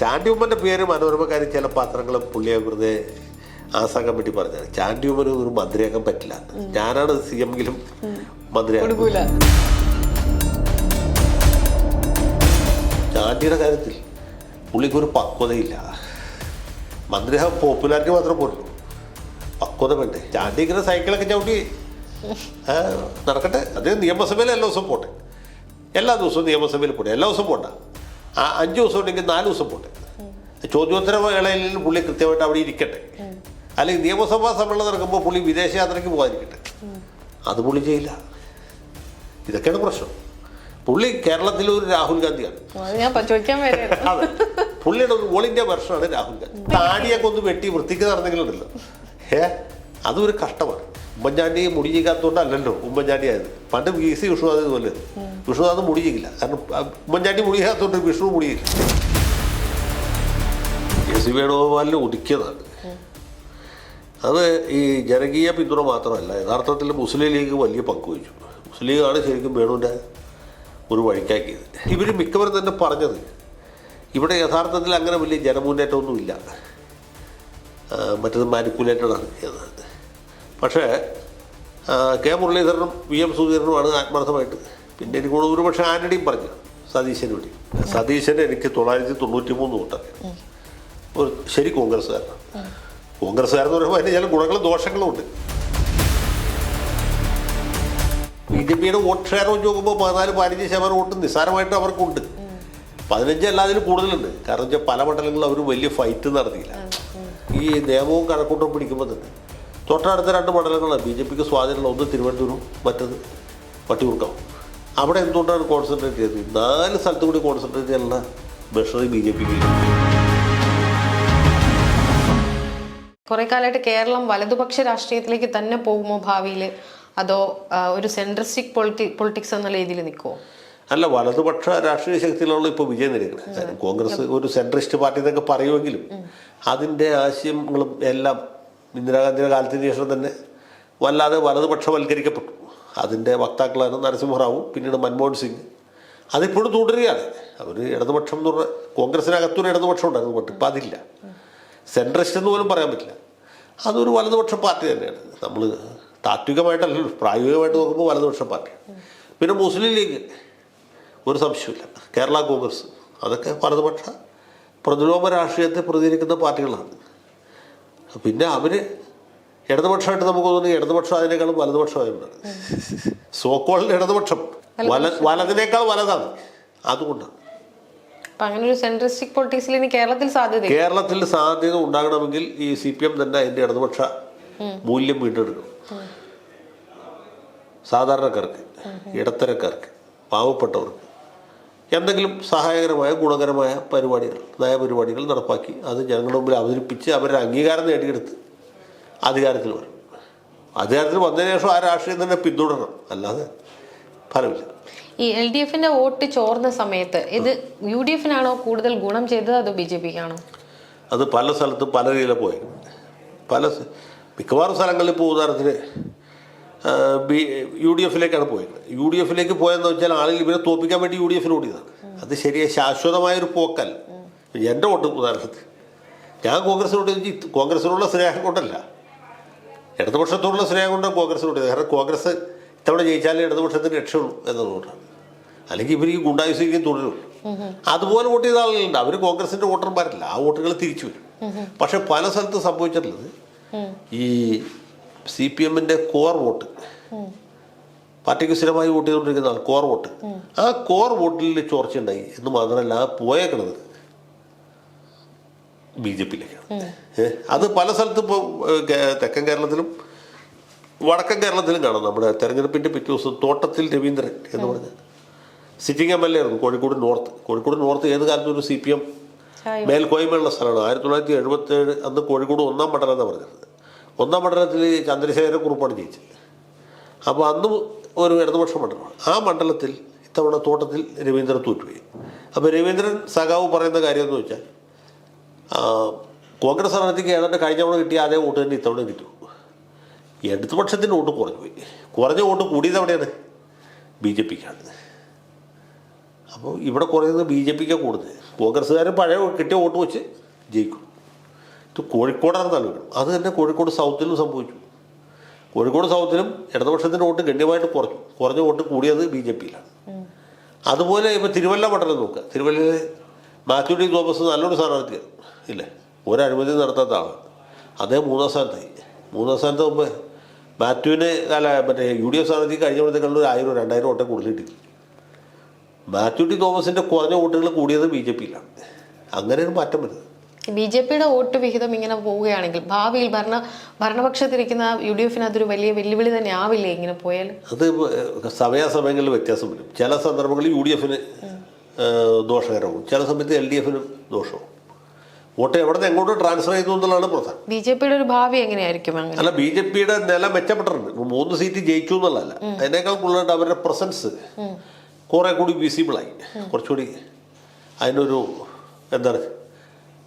ചാണ്ടി ഉമ്മൻ്റെ പേര് മനോരമക്കാർ ചില പത്രങ്ങളും പുള്ളിയെ വെറുതെ ആസാക്കാൻ വേണ്ടി പറഞ്ഞത്. ചാണ്ടി ഉമ്മന് ഒരു മന്ത്രിയാക്കാൻ പറ്റില്ല. ഞാനാണ് സി എമ്മെങ്കിലും മന്ത്രിയാക്കും. ചാണ്ടിയുടെ കാര്യത്തിൽ പുള്ളിക്കൊരു പക്വതയില്ല. മന്ത്രിയാകാൻ പോപ്പുലാരിറ്റി മാത്രം പോലുള്ളൂ, പക്വത വേണ്ടേ. ചാണ്ടി ഇങ്ങനെ സൈക്കിളൊക്കെ ചവിട്ടി നടക്കട്ടെ. അത് നിയമസഭയിൽ എല്ലാ ദിവസവും പോട്ടെ, എല്ലാ ദിവസവും നിയമസഭയിൽ പോട്ടെ. എല്ലാ ദിവസവും പോട്ടെ, 5 ദിവസം ഉണ്ടെങ്കിൽ 4 ദിവസം പോട്ടെ. ചോദ്യോത്തര വേളയിൽ പുള്ളി കൃത്യമായിട്ട് അവിടെ ഇരിക്കട്ടെ. അല്ലെങ്കിൽ നിയമസഭാ സമ്മേളനം നടക്കുമ്പോൾ പുള്ളി വിദേശയാത്രയ്ക്ക് പോകാതിരിക്കട്ടെ. അത് പുള്ളി ചെയ്യില്ല. ഇതൊക്കെയാണ് പ്രശ്നം. പുള്ളി കേരളത്തിലെ ഒരു രാഹുൽ ഗാന്ധിയാണ്. അതെ, പുള്ളിയുടെ ഒരു ഓൾ ഇന്ത്യ വെർഷനാണ് രാഹുൽ ഗാന്ധി. താടിയൊക്കെ ഒന്ന് വെട്ടി വൃത്തിക്ക് നടന്നെങ്കിലുണ്ടല്ലോ, അതൊരു കഷ്ടമാണ്. ഉമ്മൻചാണ്ടി മുടി ചെയ്യാത്തതുകൊണ്ടല്ലല്ലോ ഉമ്മൻചാണ്ടി ആയത്. പണ്ട് VC വിഷ്ണുനാഥ് ഇതുപോലെ. വിഷ്ണുനാഥ് മുടി ചെയ്യില്ല, കാരണം ഉമ്മൻചാണ്ടി മുടി ചെയ്യാത്തതുകൊണ്ട് വിഷ്ണു മുടി ചെയ്യില്ല. SC വേണുഗോപാലിനെ ഒതുക്കിയതാണ്. അത് ഈ ജനകീയ പിന്തുണ മാത്രമല്ല, യഥാർത്ഥത്തിൽ മുസ്ലിം ലീഗ് വലിയ പങ്കുവഹിച്ചു. മുസ്ലിം ലീഗാണ് ശരിക്കും വേണുവിൻ്റെ ഒരു വഴിക്കാക്കിയത്. ഇവർ മിക്കവരും തന്നെ പറഞ്ഞത് ഇവിടെ യഥാർത്ഥത്തിൽ അങ്ങനെ വലിയ ജനമുന്നേറ്റമൊന്നുമില്ല, മറ്റത് മാനിപ്പുലേറ്റഡാണ് എന്നത്. പക്ഷേ കെ മുരളീധരനും VM സുധീരനുമാണ് ആത്മാർത്ഥമായിട്ട്. പിന്നെ എനിക്ക് കൂടെ ഒരു പക്ഷേ ആന്റണിയും പറഞ്ഞു സതീശന് വേണ്ടി. സതീശന് എനിക്ക് 993 വോട്ടൊക്കെ ഒരു ശരി കോൺഗ്രസ്സുകാരനാണ്. കോൺഗ്രസ്സുകാരെന്ന് പറയുമ്പോൾ അതിന് ചില ഗുണങ്ങളും ദോഷങ്ങളും ഉണ്ട്. BJPയുടെ വോട്ട് ഷെയർ വെച്ച് നോക്കുമ്പോൾ 14-15% വോട്ട് നിസ്സാരമായിട്ട് അവർക്കുണ്ട്. 15 അല്ലാതിലും കൂടുതലുണ്ട്. കാരണം വെച്ചാൽ പല മണ്ഡലങ്ങളിലും അവർ വലിയ ഫൈറ്റ് നടത്തിയില്ല. ഈ നിയമവും കണക്കൂട്ടം പിടിക്കുമ്പോൾ തന്നെ തൊട്ടടുത്ത 2 മണ്ഡലങ്ങളാണ് BJPക്ക് സ്വാധീനമുള്ള. ഒന്ന് തിരുവനന്തപുരം, മറ്റത് വട്ടിയൂർക്കാവ്. അവിടെ എന്തുകൊണ്ടാണ് കോൺസെൻട്രേറ്റ് ചെയ്തത്? 4 സ്ഥലത്ത് കൂടി കോൺസെൻട്രേറ്റ് ചെയ്യാനുള്ള മെഷറി BJPക്ക്. കുറെ കാലമായിട്ട് കേരളം വലതുപക്ഷ രാഷ്ട്രീയത്തിലേക്ക് തന്നെ പോകുമോ ഭാവിയിൽ, അതോ ഒരു സെൻട്രിസ്റ്റിക് പൊളിറ്റിക്സ് എന്ന രീതിയിൽ നിൽക്കുമോ? അല്ല, വലതുപക്ഷ രാഷ്ട്രീയ ശക്തിയിലുള്ള ഇപ്പോൾ വിജയം നേടിയത്. കോൺഗ്രസ് ഒരു സെൻട്രിസ്റ്റ് പാർട്ടി എന്നൊക്കെ പറയുമെങ്കിലും അതിൻ്റെ ആശയങ്ങളും എല്ലാം ഇന്ദിരാഗാന്ധിയുടെ കാലത്തിന് ശേഷം തന്നെ വല്ലാതെ വലതുപക്ഷവൽക്കരിക്കപ്പെട്ടു. അതിൻ്റെ വക്താക്കളാണ് നരസിംഹറാവു, പിന്നീട് മൻമോഹൻ സിംഗ്. അതിപ്പോഴും തുടരുകയാണ്. അവർ ഇടതുപക്ഷം എന്ന് പറഞ്ഞാൽ കോൺഗ്രസിനകത്തൊരു ഇടതുപക്ഷം ഉണ്ടായിരുന്നു പണ്ട്, ഇപ്പം അതില്ല. സെൻട്രിസ്റ്റ് എന്ന് പോലും പറയാൻ പറ്റില്ല. അതൊരു വലതുപക്ഷ പാർട്ടി തന്നെയാണ്. നമ്മൾ താത്വികമായിട്ടല്ലല്ലോ, പ്രായോഗികമായിട്ട് നോക്കുമ്പോൾ വലതുപക്ഷ പാർട്ടിയാണ്. പിന്നെ മുസ്ലിം ലീഗ് ഒരു സംശയമില്ല, കേരള കോൺഗ്രസ്, അതൊക്കെ വലതുപക്ഷ പ്രതിലോമ രാഷ്ട്രീയത്തെ പ്രതികരിക്കുന്ന പാർട്ടികളാണ്. പിന്നെ അവർ ഇടതുപക്ഷമായിട്ട് നമുക്ക് തോന്നുന്നു ഇടതുപക്ഷം അതിനേക്കാളും വലതുപക്ഷമായിട്ടാണ്. സോക്കോളിൻ്റെ ഇടതുപക്ഷം വലതിനേക്കാൾ വലതാണ്. അതുകൊണ്ടാണ് അങ്ങനെ ഒരു സെൻട്രിസ്റ്റിക് പൊളിറ്റിക്സിൽ ഇനി കേരളത്തിൽ സാധ്യത ഉണ്ടാകണമെങ്കിൽ ഈ CPM തന്നെ അതിൻ്റെ ഇടതുപക്ഷ മൂല്യം വീണ്ടെടുക്കണം. സാധാരണക്കാർക്ക്, ഇടത്തരക്കാർക്ക്, പാവപ്പെട്ടവർക്ക് എന്തെങ്കിലും സഹായകരമായ ഗുണകരമായ പരിപാടികൾ, നയപരിപാടികൾ നടപ്പാക്കി അത് ജനങ്ങളുടെ മുമ്പിൽ അവതരിപ്പിച്ച് അവരുടെ അംഗീകാരം നേടിയെടുത്ത് അധികാരത്തിൽ വരും. അധികാരത്തിൽ വന്നതിന് ശേഷം ആ രാഷ്ട്രീയം തന്നെ പിന്തുടരണം, അല്ലാതെ ഫലമില്ല. ഈ LDFന്റെ വോട്ട് ചോർന്ന സമയത്ത് ഇത് UDFനാണോ കൂടുതൽ ഗുണം ചെയ്തത്, അതോ BJPക്കാണോ? അത് പല സ്ഥലത്തും പല രീതിയിലാണ് പോയത്. മിക്കവാറും സ്ഥലങ്ങളിൽ ഇപ്പോൾ ഉദാഹരണത്തിന് UDFിലേക്കാണ് പോയത്. UDFിലേക്ക് പോയെന്ന് വെച്ചാൽ ആളുകൾ ഇവരെ തോൽപ്പിക്കാൻ വേണ്ടി UDFിൽ ഓടിയതാണ്. അത് ശരിയായ ശാശ്വതമായൊരു പോക്കല്ല. എൻ്റെ വോട്ട് ഉദാഹരണത്തിന് ഞാൻ കോൺഗ്രസിനോട് കോൺഗ്രസിനുള്ള സ്നേഹം കൊണ്ടല്ല, ഇടതുപക്ഷത്തോടുള്ള സ്നേഹം കൊണ്ടാണ് കോൺഗ്രസിനോട്. കാരണം കോൺഗ്രസ് ഇത്തവണ ജയിച്ചാലേ ഇടതുപക്ഷത്തിന് രക്ഷയുള്ളൂ എന്നതുകൊണ്ടാണ്. അല്ലെങ്കിൽ ഇവർ ഈ ഗുണ്ടായുസിക്കും തുടരുള്ളൂ. അതുപോലെ വോട്ട് ചെയ്ത ആളുകളുണ്ട്, അവർ കോൺഗ്രസിൻ്റെ വോട്ടർമാരല്ല. ആ വോട്ടുകൾ തിരിച്ചു വരും. പക്ഷെ പല സ്ഥലത്തും സംഭവിച്ചിട്ടുള്ളത് ഈ CPMന്റെ കോർ വോട്ട്, പാർട്ടിക്ക് സ്ഥിരമായി വോട്ട് ചെയ്തുകൊണ്ടിരിക്കുന്ന കോർ വോട്ട്, ആ കോർ വോട്ടിൽ ചോർച്ചയുണ്ടായി എന്ന് മാത്രമല്ല ആ പോയേക്കണത് BJPയിലേക്കാണ്. അത് പല സ്ഥലത്തും ഇപ്പോൾ തെക്കൻ കേരളത്തിലും വടക്കൻ കേരളത്തിലും കാണാം. നമ്മുടെ തെരഞ്ഞെടുപ്പിൻ്റെ പിറ്റേ ദിവസം തോട്ടത്തിൽ രവീന്ദ്രൻ എന്ന് പറഞ്ഞ സിറ്റിംഗ് MLA ആയിരുന്നു കോഴിക്കോട് നോർത്ത്. ഏത് കാലത്തും ഒരു CPM മേൽക്കോയ്മയുള്ള സ്ഥലമാണ്. 1977 അന്ന് കോഴിക്കോട് 1ാം മണ്ഡലം എന്നാണ് പറഞ്ഞത്. 1ാം മണ്ഡലത്തിൽ ചന്ദ്രശേഖരക്കുറുപ്പാണ് ജയിച്ചത്. അപ്പോൾ അന്ന് ഒരു ഇടതുപക്ഷ മണ്ഡലമാണ്. ആ മണ്ഡലത്തിൽ ഇത്തവണ തോട്ടത്തിൽ രവീന്ദ്രൻ തോറ്റുപോയി. അപ്പോൾ രവീന്ദ്രൻ സഖാവ് പറയുന്ന കാര്യം എന്ന് വെച്ചാൽ കോൺഗ്രസ് സ്ഥാനാർത്ഥിക്ക് ഏതാണ്ട് കഴിഞ്ഞ തവണ കിട്ടിയ അതേ വോട്ട് തന്നെ ഇത്തവണ കിട്ടും. ഇടതുപക്ഷത്തിൻ്റെ വോട്ട് കുറഞ്ഞു പോയി. കുറഞ്ഞ വോട്ട് കൂടിയത് എവിടെയാണ്? BJPക്കാണ്. അപ്പോൾ ഇവിടെ കുറയുന്നത് BJPക്ക് കൂടുതൽ. കോൺഗ്രസ്സുകാരും പഴയ കിട്ടിയ വോട്ട് വെച്ച് ജയിക്കും. ഇത് കോഴിക്കോടാണ് നൽകണം. അത് തന്നെ കോഴിക്കോട് സൗത്തിലും സംഭവിച്ചു. കോഴിക്കോട് സൗത്തിലും ഇടതുപക്ഷത്തിൻ്റെ വോട്ട് ഗണ്യമായിട്ട് കുറഞ്ഞ വോട്ട് കൂടിയത് BJPയിലാണ്. അതുപോലെ ഇപ്പോൾ തിരുവല്ല മണ്ഡലം നോക്കുക. തിരുവല്ലയിൽ മാത്യു ടി തോമസ് നല്ലൊരു സ്ഥാനാർത്ഥിയാണ്, ഇല്ലേ? ഒരഴിമതി നടത്താത്ത ആളാണ്. അദ്ദേഹം 3-ാം സ്ഥാനത്തായി. 3-ാം സ്ഥാനത്ത് മുമ്പ് മാത്യുവിന് മറ്റേ UDF സ്ഥാനാർത്ഥി കഴിഞ്ഞപ്പോഴത്തേക്കുള്ള 1000-2000 വോട്ടേ കൂടുതൽ കിട്ടി. മാത്യു ടി തോമസിൻ്റെ കുറഞ്ഞ വോട്ടുകൾ കൂടിയത് BJPയിലാണ്. അങ്ങനെയാണ് മാറ്റം വരുന്നത്. BJPയുടെ വോട്ട് വിഹിതം ഇങ്ങനെ പോവുകയാണെങ്കിൽ ഭാവിയിൽ ഭരണപക്ഷത്തിരിക്കുന്ന UDFന് അതൊരു വലിയ വെല്ലുവിളി തന്നെ ആവില്ലേ ഇങ്ങനെ പോയാൽ? അത് സമയാസമയങ്ങളിൽ വ്യത്യാസം വരും. ചില സന്ദർഭങ്ങളിൽ UDFന് ദോഷകരവും, ചില സമയത്ത് LDFനും ദോഷവും. വോട്ട് എവിടെ നിന്ന് എങ്ങോട്ട് ട്രാൻസ്ഫർ ചെയ്തു എന്നുള്ളതാണ് പ്രധാനം. BJPയുടെ ഒരു ഭാവി എങ്ങനെയായിരിക്കും? അല്ല, BJPയുടെ നില മെച്ചപ്പെട്ടിട്ടുണ്ട്. 3 സീറ്റ് ജയിച്ചു എന്നുള്ളതല്ല, അതിനേക്കാൾ കൂടുതലായിട്ട് അവരുടെ പ്രസൻസ് കുറെ കൂടി വിസിബിളായി. കുറച്ചുകൂടി അതിനൊരു എന്താണ്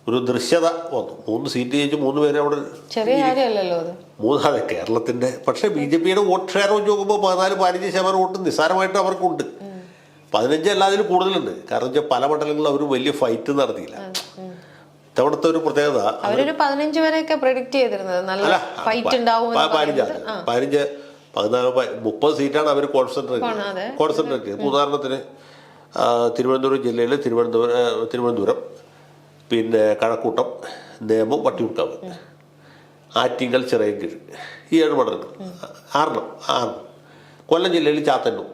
ഒരു ദൃശ്യത വന്നു. 3 സീറ്റ് ജയിച്ച് 3 പേര് അവിടെ ചെറിയ കാര്യമല്ലല്ലോ അത്. മൂന്നാമത് കേരളത്തിന്റെ. പക്ഷേ BJPയുടെ വോട്ട് ഷെയർ വെച്ച് നോക്കുമ്പോൾ 14-15% വോട്ട് നിസ്സാരമായിട്ട് അവർക്കുണ്ട്. 15 അല്ലാതിലും കൂടുതലുണ്ട്. കാരണം വെച്ചാൽ പല മണ്ഡലങ്ങളിലും അവർ വലിയ ഫൈറ്റ് നടത്തിയില്ല. ഇത്തവണത്തെ ഒരു പ്രത്യേകത, അവരൊരു 15 വരെയൊക്കെ പ്രെഡിക്റ്റ് ചെയ്തിരുന്നത് നല്ല ഫൈറ്റ് ഉണ്ടാവും. 15, 14, 30 സീറ്റാണ് അവർ കോൺസെൻട്രേറ്റ് ചെയ്തത്. ഉദാഹരണത്തിന് തിരുവനന്തപുരം ജില്ലയിൽ തിരുവനന്തപുരം, പിന്നെ കഴക്കൂട്ടം, നേമം, വട്ടിയൂർക്കാവ്, ആറ്റിങ്ങൽ, ചിറയൻകീഴ്, ഈ 7 മണ്ഡലങ്ങൾ. 6 കൊല്ലം ജില്ലയിൽ ചാത്തന്നൂർ,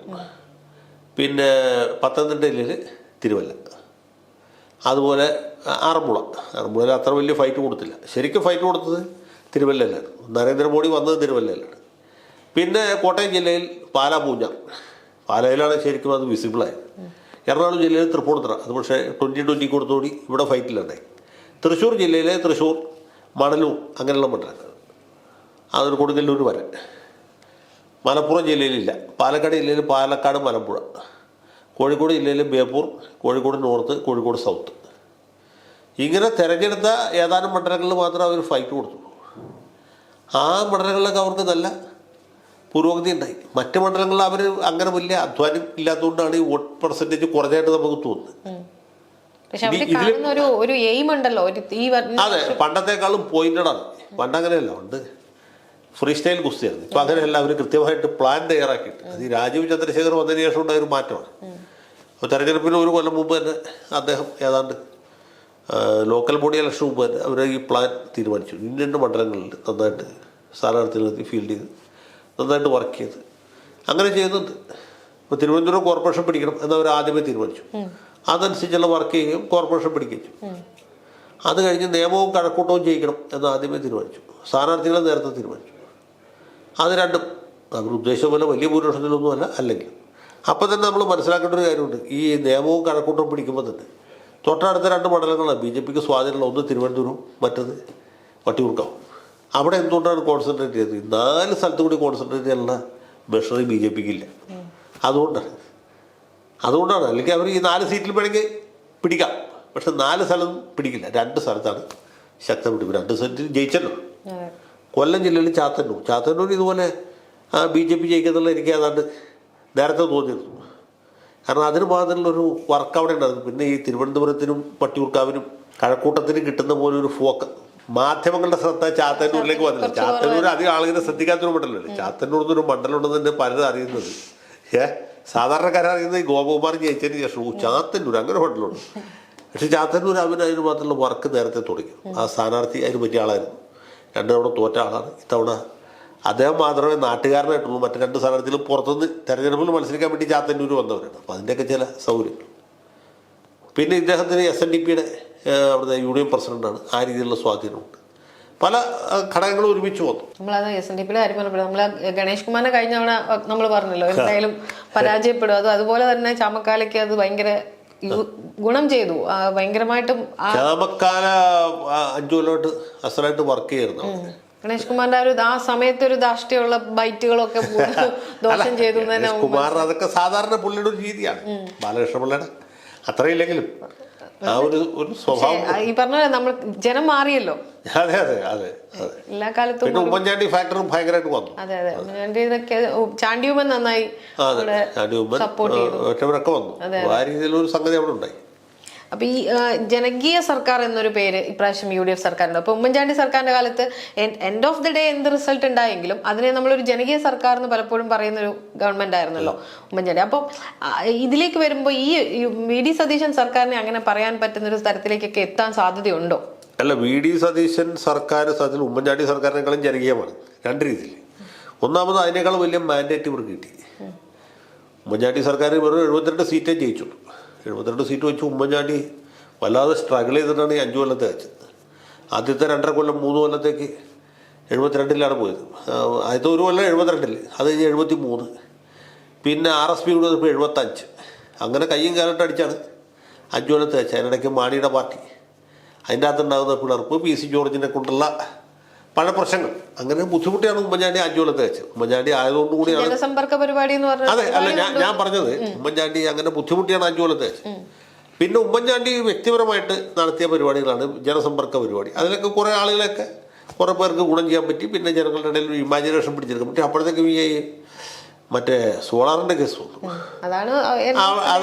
പിന്നെ പത്തനംതിട്ട ജില്ലയിൽ തിരുവല്ല, അതുപോലെ ആറന്മുളയിൽ അത്ര വലിയ ഫൈറ്റ് കൊടുത്തില്ല. ശരിക്കും ഫൈറ്റ് കൊടുത്തത് തിരുവല്ലയിലാണ്. നരേന്ദ്രമോദി വന്നത് തിരുവല്ലയിലാണ്. പിന്നെ കോട്ടയം ജില്ലയിൽ പൂഞ്ഞാർ, പാലയിലാണ് ശരിക്കും അത് വിസിബിളായത്. എറണാകുളം ജില്ലയിൽ തൃപ്പൂണിത്തുറ, അത് പക്ഷേ 2020 കൊടുത്തോടി ഇവിടെ ഫൈറ്റിലുണ്ടായി. തൃശ്ശൂർ ജില്ലയിലെ തൃശ്ശൂർ, മണലൂർ, അങ്ങനെയുള്ള മണ്ഡലങ്ങൾ, അതൊരു കൊടുങ്ങല്ലൂർ വരെ. മലപ്പുറം ജില്ലയിലില്ല. പാലക്കാട് ജില്ലയിൽ പാലക്കാട്, മലമ്പുഴ. കോഴിക്കോട് ജില്ലയിൽ ബേപ്പൂർ, കോഴിക്കോട് നോർത്ത്, കോഴിക്കോട് സൗത്ത്. ഇങ്ങനെ തിരഞ്ഞെടുത്ത ഏതാനും മണ്ഡലങ്ങളിൽ മാത്രം അവർ ഫൈറ്റ് കൊടുത്തു. ആ മണ്ഡലങ്ങളിലൊക്കെ അവർക്ക് നല്ല പുരോഗതി ഉണ്ടായി. മറ്റ് മണ്ഡലങ്ങളിൽ അവർ അങ്ങനെ വലിയ അധ്വാനം ഇല്ലാത്തതുകൊണ്ടാണ് ഈ വോട്ട് പെർസെൻറ്റേജ് കുറഞ്ഞായിട്ട് നമുക്ക് തോന്നുന്നത്. അതെ, പണ്ടത്തെക്കാളും പോയിന്റഡാണ്. പണ്ടങ്ങനെയല്ല, പണ്ട് ഫ്രീ സ്റ്റൈൽ ഗുസ്തിയായിരുന്നു. ഇപ്പം അങ്ങനെയല്ല, അവർ കൃത്യമായിട്ട് പ്ലാൻ തയ്യാറാക്കിയിട്ട്. അത് ഈ രാജീവ് ചന്ദ്രശേഖർ വന്നതിന് ശേഷം ഉണ്ടായ ഒരു മാറ്റമാണ്. അപ്പോൾ തെരഞ്ഞെടുപ്പിന് 1 കൊല്ലം മുമ്പ് തന്നെ അദ്ദേഹം ഏതാണ്ട് ലോക്കൽ ബോഡി ഇലക്ഷൻ മുമ്പ് തന്നെ അവർ ഈ പ്ലാൻ തീരുമാനിച്ചു. 2 മണ്ഡലങ്ങളിൽ നന്നായിട്ട് സ്ഥാനാർത്ഥികളെത്തി ഫീൽഡ് ചെയ്ത് നന്നായിട്ട് വർക്ക് ചെയ്ത് അങ്ങനെ ചെയ്യുന്നുണ്ട്. ഇപ്പോൾ തിരുവനന്തപുരം കോർപ്പറേഷൻ പിടിക്കണം എന്നവർ ആദ്യമേ തീരുമാനിച്ചു. അതനുസരിച്ചുള്ള വർക്ക് ചെയ്യുകയും കോർപ്പറേഷൻ പിടിക്കുകയും ചെയ്യും. അത് കഴിഞ്ഞ് നിയമവും കഴക്കൂട്ടവും ജയിക്കണം എന്ന് ആദ്യമേ തീരുമാനിച്ചു. സ്ഥാനാർത്ഥികളെ നേരത്തെ തീരുമാനിച്ചു. അത് രണ്ടും അവർ ഉദ്ദേശിച്ച പോലെ വലിയ ഭൂരിപക്ഷത്തിലൊന്നുമല്ല. അല്ലെങ്കിൽ അപ്പം തന്നെ നമ്മൾ മനസ്സിലാക്കേണ്ട ഒരു കാര്യമുണ്ട്. ഈ നിയമവും കഴക്കൂട്ടവും പിടിക്കുമ്പോൾ തന്നെ തൊട്ടടുത്ത 2 മണ്ഡലങ്ങളാണ് BJPക്ക് സ്വാധീനമുള്ള. ഒന്ന് തിരുവനന്തപുരവും, മറ്റത് വട്ടിയൂർക്കാവും. അവിടെ എന്തുകൊണ്ടാണ് കോൺസെൻട്രേറ്റ് ചെയ്തത്? 4 സ്ഥലത്ത് കൂടി കോൺസെൻട്രേറ്റ് ചെയ്യാനുള്ള മെഷറി BJPക്ക് ഇല്ല. അതുകൊണ്ടാണ്. അല്ലെങ്കിൽ അവർ ഈ 4 സീറ്റിൽ വേണമെങ്കിൽ പിടിക്കാം, പക്ഷെ 4 സ്ഥലം പിടിക്കില്ല. 2 സ്ഥലത്താണ് ശക്തം പിടിക്കും. 2 സീറ്റിൽ ജയിച്ചല്ലോ. കൊല്ലം ജില്ലയിൽ ചാത്തന്നൂർ ഇതുപോലെ BJP ജയിക്കുന്നുള്ള എനിക്ക് ഏതാണ്ട് നേരത്തെ തോന്നിയിരുന്നു. കാരണം അതിന് മാത്രമുള്ളൊരു വർക്ക് അവിടെ ഉണ്ടായിരുന്നു. പിന്നെ ഈ തിരുവനന്തപുരത്തിനും വട്ടിയൂർക്കാവിനും കഴക്കൂട്ടത്തിനും കിട്ടുന്ന പോലെ ഒരു ഫോക്ക് മാധ്യമങ്ങളുടെ ശ്രദ്ധ ചാത്തന്നൂരിലേക്ക് വന്നില്ല. ചാത്തന്നൂർ അധികം ആളുകളെ ശ്രദ്ധിക്കാത്തൊരു മണ്ഡലമല്ലേ. ചാത്തന്നൂരിൽ നിന്നൊരു മണ്ഡലം ഉണ്ടെന്ന് തന്നെ പലരും അറിയുന്നത്. സാധാരണക്കാരറിയുന്നത് ഈ ഗോപകുമാർ ജയിച്ചതിന് ശേഷം ചാത്തന്നൂർ അങ്ങനെ മണ്ഡലമുണ്ട്. പക്ഷെ ചാത്തന്നൂർ അതിന് മാത്രമുള്ള വർക്ക് നേരത്തെ തുടങ്ങി. ആ സ്ഥാനാർത്ഥി അതിന് പറ്റിയ ആളായിരുന്നു. 2 തവണ തോറ്റ ആളാണ്. ഇത്തവണ അദ്ദേഹം മാത്രമേ നാട്ടുകാരനായിട്ടുള്ളൂ. മറ്റു 2 സ്ഥാനാർത്ഥികളും പുറത്തുനിന്ന് തെരഞ്ഞെടുപ്പിൽ മത്സരിക്കാൻ വേണ്ടി ചാത്തന്നൂർ വന്നവരാണ്. അപ്പോൾ അതിൻ്റെയൊക്കെ ചില സൗകര്യങ്ങൾ. പിന്നെ ഇദ്ദേഹത്തിന് SNDPയുടെ അവിടുത്തെ യൂണിയൻ പ്രസിഡന്റാണ്. ആ രീതിയിലുള്ള സ്വാധീനമുണ്ട്. പല ഘടകങ്ങളും ഒരുമിച്ച് വന്നു. നമ്മളത് SNDPയുടെ കാര്യം പറഞ്ഞപ്പോൾ നമ്മൾ ഗണേഷ് കുമാറിനെ കഴിഞ്ഞ തവണ നമ്മൾ പറഞ്ഞല്ലോ എന്തായാലും പരാജയപ്പെടും. അതുപോലെ തന്നെ ചാമക്കാലയ്ക്ക് അത് ഭയങ്കര ഗുണം ചെയ്തു. ഭയങ്കരമായിട്ടും ചാമക്കാല 5 കൊല്ലമായിട്ട് അസലായിട്ട് വർക്ക് ചെയ്യുന്നു. ഗണേഷ് കുമാറിന്റെ ആ സമയത്ത് ഒരു ധാർഷ്ട്യമുള്ള ബൈറ്റുകളൊക്കെ ദോഷം ചെയ്തു. കുമാർ അതൊക്കെ സാധാരണ പുള്ളിയുടെ ഒരു രീതിയാണ്. ബാലകൃഷ്ണ പിള്ളയുടെ അത്രയില്ലെങ്കിലും ആ ഒരു സ്വഭാവം. ഈ പറഞ്ഞ നമ്മൾ ജനം മാറിയല്ലോ. അതെ അതെ അതെ അതെ. എല്ലാ കാലത്തും പിന്നെ ഉമ്മൻചാണ്ടി ഫാക്ടറും ഭയങ്കരമായിട്ട് വന്നു. അതെ അതെ. ഉമ്മൻചാണ്ടി ഇതൊക്കെ ചാണ്ടിയുമ്മൻ നന്നായി സപ്പോർട്ട് ചെയ്തു, ഒറ്റവരൊക്കെ വന്നു. ആ രീതിയിലൊരു സംഗതി അവിടെ ഉണ്ടായി. അപ്പൊ ഈ ജനകീയ സർക്കാർ എന്നൊരു പേര് ഇപ്രാവശ്യം UDF സർക്കാരുണ്ട്. അപ്പൊ ഉമ്മൻചാണ്ടി സർക്കാരിന്റെ കാലത്ത് എൻഡ് ഓഫ് ദി ഡേ എന്ത് റിസൾട്ട് ഉണ്ടായെങ്കിലും അതിനെ നമ്മളൊരു ജനകീയ സർക്കാർ എന്ന് പലപ്പോഴും പറയുന്ന ഒരു ഗവൺമെന്റ് ആയിരുന്നല്ലോ ഉമ്മൻചാണ്ടി. അപ്പം ഇതിലേക്ക് വരുമ്പോൾ ഈ VD സതീശൻ സർക്കാരിനെ അങ്ങനെ പറയാൻ പറ്റുന്ന ഒരു തരത്തിലേക്കൊക്കെ എത്താൻ സാധ്യതയുണ്ടോ? അല്ല, VD സതീശൻ സർക്കാർ സത്യത്തിൽ ഉമ്മൻചാണ്ടി സർക്കാരിനേക്കാളും ജനകീയമാണ് രണ്ട് രീതിയിൽ. ഒന്നാമത് അതിനേക്കാളും വലിയ മാൻഡേറ്റ് ഇവർക്ക് കിട്ടി. ഉമ്മൻചാണ്ടി സർക്കാർ വെറും 72 സീറ്റേ ജയിച്ചുള്ളൂ. 72 സീറ്റ് വെച്ച് ഉമ്മൻചാണ്ടി വല്ലാതെ സ്ട്രഗിൾ ചെയ്തിട്ടാണ് ഈ 5 കൊല്ലത്തെ വെച്ചത്. ആദ്യത്തെ 2.5 കൊല്ലം 3 കൊല്ലത്തേക്ക് 72-ലാണ് പോയത്. ആദ്യത്തെ 1 കൊല്ലം 72-ൽ, അത് കഴിഞ്ഞ് 73, പിന്നെ RSP കൂടെ ഇപ്പോൾ 75. അങ്ങനെ കയ്യും കാലിട്ട് അടിച്ചാണ് 5 കൊല്ലത്തെ വെച്ചത്. അതിനിടയ്ക്ക് മാണിയുടെ പാർട്ടി, അതിൻ്റെ അകത്തുണ്ടാകുന്ന പിളർപ്പ്, PC ജോർജിനെ കൊണ്ടുള്ള പല പ്രശ്നങ്ങൾ, അങ്ങനെ ബുദ്ധിമുട്ടിയാണ് ഉമ്മൻചാണ്ടി 5 കൊല്ലത്തെ വെച്ചത്. ഉമ്മൻചാണ്ടി ആയതുകൊണ്ട് കൂടിയാണ് ജനസമ്പർക്ക പരിപാടി എന്ന് പറഞ്ഞത്. അതെ, അല്ല ഞാൻ പറഞ്ഞത് ഉമ്മൻചാണ്ടി അങ്ങനെ ബുദ്ധിമുട്ടിയാണ് 5 കൊല്ലത്തെ വെച്ചത്. പിന്നെ ഉമ്മൻചാണ്ടി വ്യക്തിപരമായിട്ട് നടത്തിയ പരിപാടികളാണ് ജനസമ്പർക്ക പരിപാടി. അതിലൊക്കെ കുറേ ആളുകളൊക്കെ കുറേ പേർക്ക് ഗുണം ചെയ്യാൻ പറ്റി. പിന്നെ ജനങ്ങളുടെ ഇടയിൽ ഒരു ഇമാജിനേഷൻ പിടിച്ചെടുക്കാൻ പറ്റി. അപ്പോഴത്തേക്കും ഈ മറ്റേ സോളാറിന്റെ കേസ് വന്നു. അതാണ്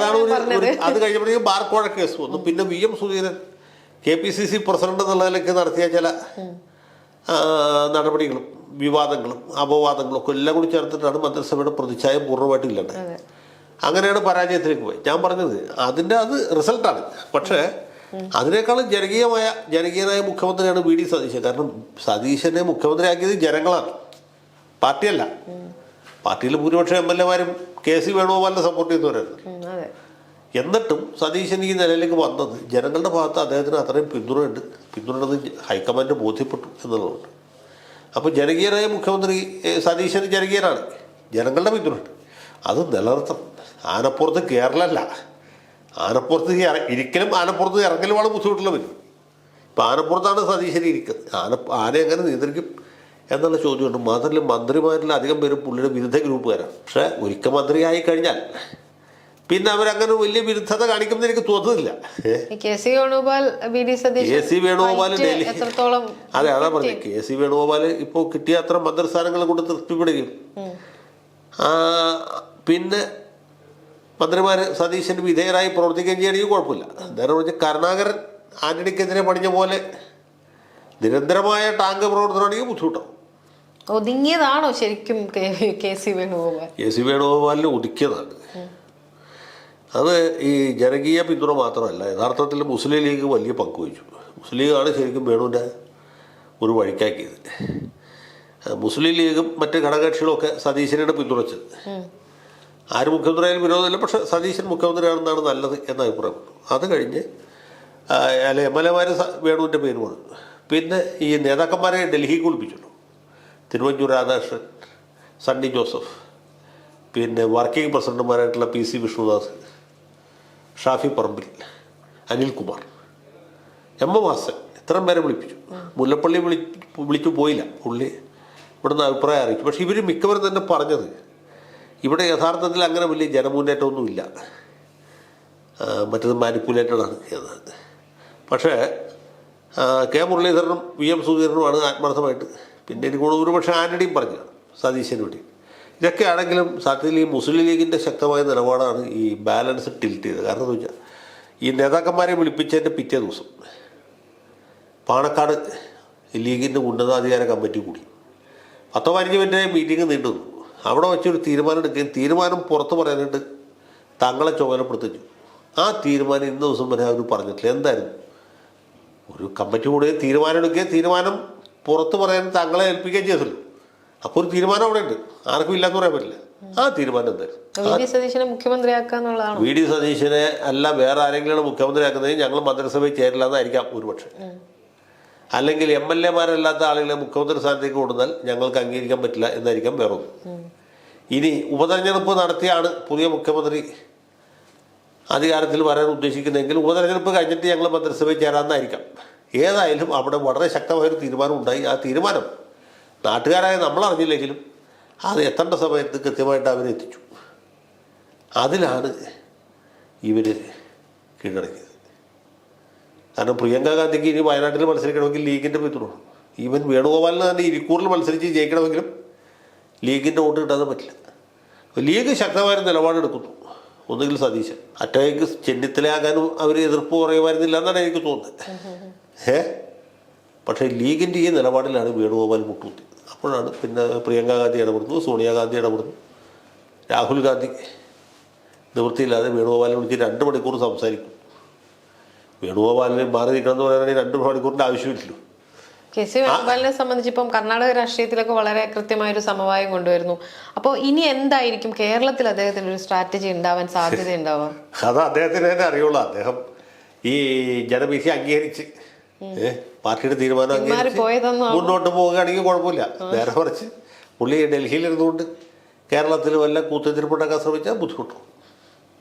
അത് കഴിഞ്ഞപ്പോഴേക്കും ബാർക്കോഴ കേസ് വന്നു. പിന്നെ VM സുധീരൻ KPCC പ്രസിഡന്റ് എന്നുള്ളതിലേക്ക് നടത്തിയ ചില നടപടികളും വിവാദങ്ങളും അപവാദങ്ങളും ഒക്കെ എല്ലാം കൂടി ചേർത്തിട്ടാണ് മന്ത്രിസഭയുടെ പ്രതിച്ഛായ പൂർണ്ണമായിട്ട് ഇല്ലാണ്ടായത്. അങ്ങനെയാണ് പരാജയത്തിലേക്ക് പോയി. ഞാൻ പറഞ്ഞത് അത് റിസൾട്ടാണ്. പക്ഷേ അതിനേക്കാളും ജനകീയനായ മുഖ്യമന്ത്രിയാണ് VD സതീശൻ. കാരണം സതീശനെ മുഖ്യമന്ത്രിയാക്കിയത് ജനങ്ങളാണ്, പാർട്ടിയല്ല. പാർട്ടിയിൽ ഭൂരിപക്ഷം MLA-മാരും KC വേണുഗോപാലിനെ സപ്പോർട്ട് ചെയ്യുന്നവരായിരുന്നു. എന്നിട്ടും സതീശൻ ഈ നിലയിലേക്ക് വന്നത് ജനങ്ങളുടെ ഭാഗത്ത് അദ്ദേഹത്തിന് അത്രയും പിന്തുണയുണ്ടെന്ന് ഹൈക്കമാൻഡ് ബോധ്യപ്പെട്ടു എന്നുള്ളതുകൊണ്ട്. അപ്പോൾ ജനകീയനായ മുഖ്യമന്ത്രി സതീശൻ ജനകീയനാണ്, ജനങ്ങളുടെ പിന്തുണയുണ്ട്. അത് നിലനിർത്തണം. ആനപ്പുറത്ത് കയറലല്ല, ആനപ്പുറത്ത് ഇറങ്ങലുമാണ് ബുദ്ധിമുട്ടുള്ള വരും. ഇപ്പം ആനപ്പുറത്താണ് സതീശൻ ഇരിക്കുന്നത്. ആന എങ്ങനെ നിയന്ത്രിക്കും എന്നുള്ള ചോദ്യമുണ്ട്. മാത്രമല്ല മന്ത്രിമാരിൽ അധികം പേരും പുള്ളിയുടെ വിരുദ്ധ ഗ്രൂപ്പുകാരാണ്. പക്ഷേ ഒരിക്കൽ മന്ത്രിയായി കഴിഞ്ഞാൽ പിന്നെ അവരങ്ങനെ വലിയ വിരുദ്ധത കാണിക്കുമെന്ന് എനിക്ക് തോന്നുന്നില്ല. KC വേണുഗോപാൽ ഡൽഹി, അതെ അതാ പറഞ്ഞത്. KC വേണുഗോപാൽ ഇപ്പോൾ കിട്ടിയ അത്ര മന്ത്രിസ്ഥാനങ്ങൾ കൊണ്ട് തൃപ്തിപ്പെടുകയും പിന്നെ മന്ത്രിമാര് സതീശന് വിധേയരായി പ്രവർത്തിക്കുകയും ചെയ്യണമെങ്കിൽ കുഴപ്പമില്ല. നേരെ വെച്ചാൽ കരുണാകരൻ ആന്റണിക്കെതിരെ പണിഞ്ഞ പോലെ നിരന്തരമായ ടാങ്ക് പ്രവർത്തനമാണെങ്കിൽ ബുദ്ധിമുട്ടാവും. ഒതുങ്ങിയതാണോ ശരിക്കും KC വേണുഗോപാലിനെ ഒതുക്കിയതാണ്. അത് ഈ ജനകീയ പിന്തുണ മാത്രമല്ല, യഥാർത്ഥത്തിൽ മുസ്ലിം ലീഗ് വലിയ പങ്ക് വഹിച്ചു. മുസ്ലിം ലീഗാണ് ശരിക്കും വേണുവിൻ്റെ ഒരു വഴിക്കാക്കിയത്. മുസ്ലിം ലീഗും മറ്റ് ഘടകകക്ഷികളൊക്കെ സതീശനെയാണ് പിന്തുണച്ചത്. ആര് മുഖ്യമന്ത്രിയായാലും വിരോധമില്ല, പക്ഷേ സതീശൻ മുഖ്യമന്ത്രിയാണെന്നാണ് നല്ലത് എന്ന അഭിപ്രായപ്പെട്ടു. അത് കഴിഞ്ഞ് MLA-മാർ വേണുവിൻ്റെ പേര് പറഞ്ഞു. പിന്നെ ഈ നേതാക്കന്മാരെ ഡൽഹിക്ക് വിളിപ്പിച്ചിട്ടു. തിരുവഞ്ചൂർ രാധാകൃഷ്ണൻ, സണ്ണി ജോസഫ്, പിന്നെ working പ്രസിഡന്റുമാരായിട്ടുള്ള PC Vishnudas, Shafi Parambil, Anilkumar, M Vasan, ഇത്രയും പേരെ വിളിപ്പിച്ചു. മുല്ലപ്പള്ളി വിളിച്ചു പോയില്ല, പുള്ളി ഇവിടുന്ന് അഭിപ്രായം അറിയിച്ചു. പക്ഷെ ഇവർ മിക്കവരും തന്നെ പറഞ്ഞത് ഇവിടെ യഥാർത്ഥത്തിൽ അങ്ങനെ വലിയ ജനമുന്നേറ്റമൊന്നുമില്ല, മറ്റത് മാനിപ്പുലേറ്റഡാണ് എന്നത്. പക്ഷേ മുരളീധരനും VM സുധീരനുമാണ് ആത്മാർത്ഥമായിട്ട്, പിന്നെ എനിക്ക് കൂടെ ഒരുപക്ഷെ ആന്റണിയും പറഞ്ഞു സതീശന് വേണ്ടി. ഇതൊക്കെ ആണെങ്കിലും സത്യത്തിൽ ഈ മുസ്ലിം ലീഗിൻ്റെ ശക്തമായ നിലപാടാണ് ഈ ബാലൻസ് ടിൽറ്റ് ചെയ്തത്. കാരണം എന്ന് വെച്ചാൽ ഈ നേതാക്കന്മാരെ വിളിപ്പിച്ചതിൻ്റെ പിറ്റേ ദിവസം പാണക്കാട് ലീഗിൻ്റെ ഉന്നതാധികാര കമ്മിറ്റി കൂടി 10-15 മിനിറ്റ് മീറ്റിംഗ് നീണ്ടു. അവിടെ വെച്ചൊരു തീരുമാനം എടുക്കുകയും തീരുമാനം പുറത്ത് പറയാനായിട്ട് തങ്ങളെ ചുമതലപ്പെടുത്തിച്ചു. ആ തീരുമാനം ഇന്ന ദിവസം വരെ അവർ പറഞ്ഞിട്ടില്ല. എന്തായിരുന്നു? ഒരു കമ്മിറ്റി കൂടുകയും തീരുമാനം എടുക്കുകയും തീരുമാനം പുറത്ത് പറയാൻ തങ്ങളെ ഏൽപ്പിക്കുകയും ചെയ്തല്ലോ. അപ്പോൾ ഒരു തീരുമാനം അവിടെ ഉണ്ട്, ആർക്കും ഇല്ലാന്ന് പറയാൻ പറ്റില്ല. ആ തീരുമാനം എന്തായിരുന്നു? VD സതീശനെ അല്ല വേറെ ആരെങ്കിലും മുഖ്യമന്ത്രിയാക്കുന്നത് ഞങ്ങൾ മന്ത്രിസഭയിൽ ചേരില്ല എന്നായിരിക്കാം ഒരുപക്ഷെ. അല്ലെങ്കിൽ MLA-മാരല്ലാത്ത ആളുകളെ മുഖ്യമന്ത്രി സ്ഥാനത്തേക്ക് കൊണ്ടുവന്നാൽ ഞങ്ങൾക്ക് അംഗീകരിക്കാൻ പറ്റില്ല എന്നായിരിക്കാം വേറൊന്നും. ഇനി ഉപതെരഞ്ഞെടുപ്പ് നടത്തിയാണ് പുതിയ മുഖ്യമന്ത്രി അധികാരത്തിൽ വരാൻ ഉദ്ദേശിക്കുന്നതെങ്കിൽ ഉപതെരഞ്ഞെടുപ്പ് കഴിഞ്ഞിട്ട് ഞങ്ങൾ മന്ത്രിസഭയിൽ ചേരാമെന്നായിരിക്കാം. ഏതായാലും അവിടെ വളരെ ശക്തമായൊരു തീരുമാനം ഉണ്ടായി. ആ തീരുമാനം നാട്ടുകാരായ നമ്മൾ അറിഞ്ഞില്ലെങ്കിലും അത് എത്തേണ്ട സമയത്ത് കൃത്യമായിട്ട് അവരെത്തിച്ചു. അതിലാണ് ഇവർ കീഴടങ്ങിയത്. കാരണം പ്രിയങ്ക ഗാന്ധിക്ക് ഇനി വയനാട്ടിൽ മത്സരിക്കണമെങ്കിൽ ലീഗിൻ്റെ പിന്തുണ. ഈവൻ വേണുഗോപാലിന് തന്നെ ഇരിക്കൂറിൽ മത്സരിച്ച് ജയിക്കണമെങ്കിലും ലീഗിൻ്റെ വോട്ട് കിട്ടാതെ പറ്റില്ല. ലീഗ് ശക്തമായ നിലപാടെടുക്കുന്നു. ഒന്നുകിൽ സതീശൻ, അറ്റേക്ക് ചെന്നിത്തലയാകാനും അവർ എതിർപ്പ് പറയുമായിരുന്നില്ല എന്നാണ് എനിക്ക് തോന്നുന്നത്. പക്ഷേ ലീഗിൻ്റെ ഈ നിലപാടിലാണ് വേണുഗോപാൽ മുട്ടുകുത്തി. അപ്പോഴാണ് പിന്നെ പ്രിയങ്ക ഗാന്ധി ഇടപെടുന്നു, സോണിയാഗാന്ധി ഇടപെടുന്നു, രാഹുൽ ഗാന്ധി നിവൃത്തിയില്ലാതെ വേണുഗോപാലിനെ വിളിച്ച് 2 മണിക്കൂർ സംസാരിക്കും. വേണുഗോപാലിന് മാറി നിൽക്കണമെന്ന് പറയാനാണെങ്കിൽ 2 മണിക്കൂറിൻ്റെ ആവശ്യമില്ലല്ലോ. കെ സി വേണുഗോപാലിനെ സംബന്ധിച്ച് ഇപ്പം കർണാടക രാഷ്ട്രീയത്തിലൊക്കെ വളരെ കൃത്യമായൊരു സമവായം കൊണ്ടുവരുന്നു. അപ്പോൾ ഇനി എന്തായിരിക്കും കേരളത്തിൽ അദ്ദേഹത്തിന് ഒരു സ്ട്രാറ്റജി ഉണ്ടാവാൻ സാധ്യത ഉണ്ടാവുക? അത് അദ്ദേഹത്തിന് തന്നെ അറിയുള്ളൂ. അദ്ദേഹം ഈ ജനവിധി അംഗീകരിച്ച് പാർട്ടിയുടെ തീരുമാനം അംഗീകരിച്ച് മുന്നോട്ട് പോവുകയാണെങ്കിൽ കുഴപ്പമില്ല. നേരെ മറിച്ച് പുള്ളി ഡൽഹിയിൽ ഇരുന്നുകൊണ്ട് കേരളത്തിൽ വല്ല കൂത്തുതിരിപ്പുണ്ടാക്കാൻ ശ്രമിച്ചാൽ ബുദ്ധിമുട്ടും.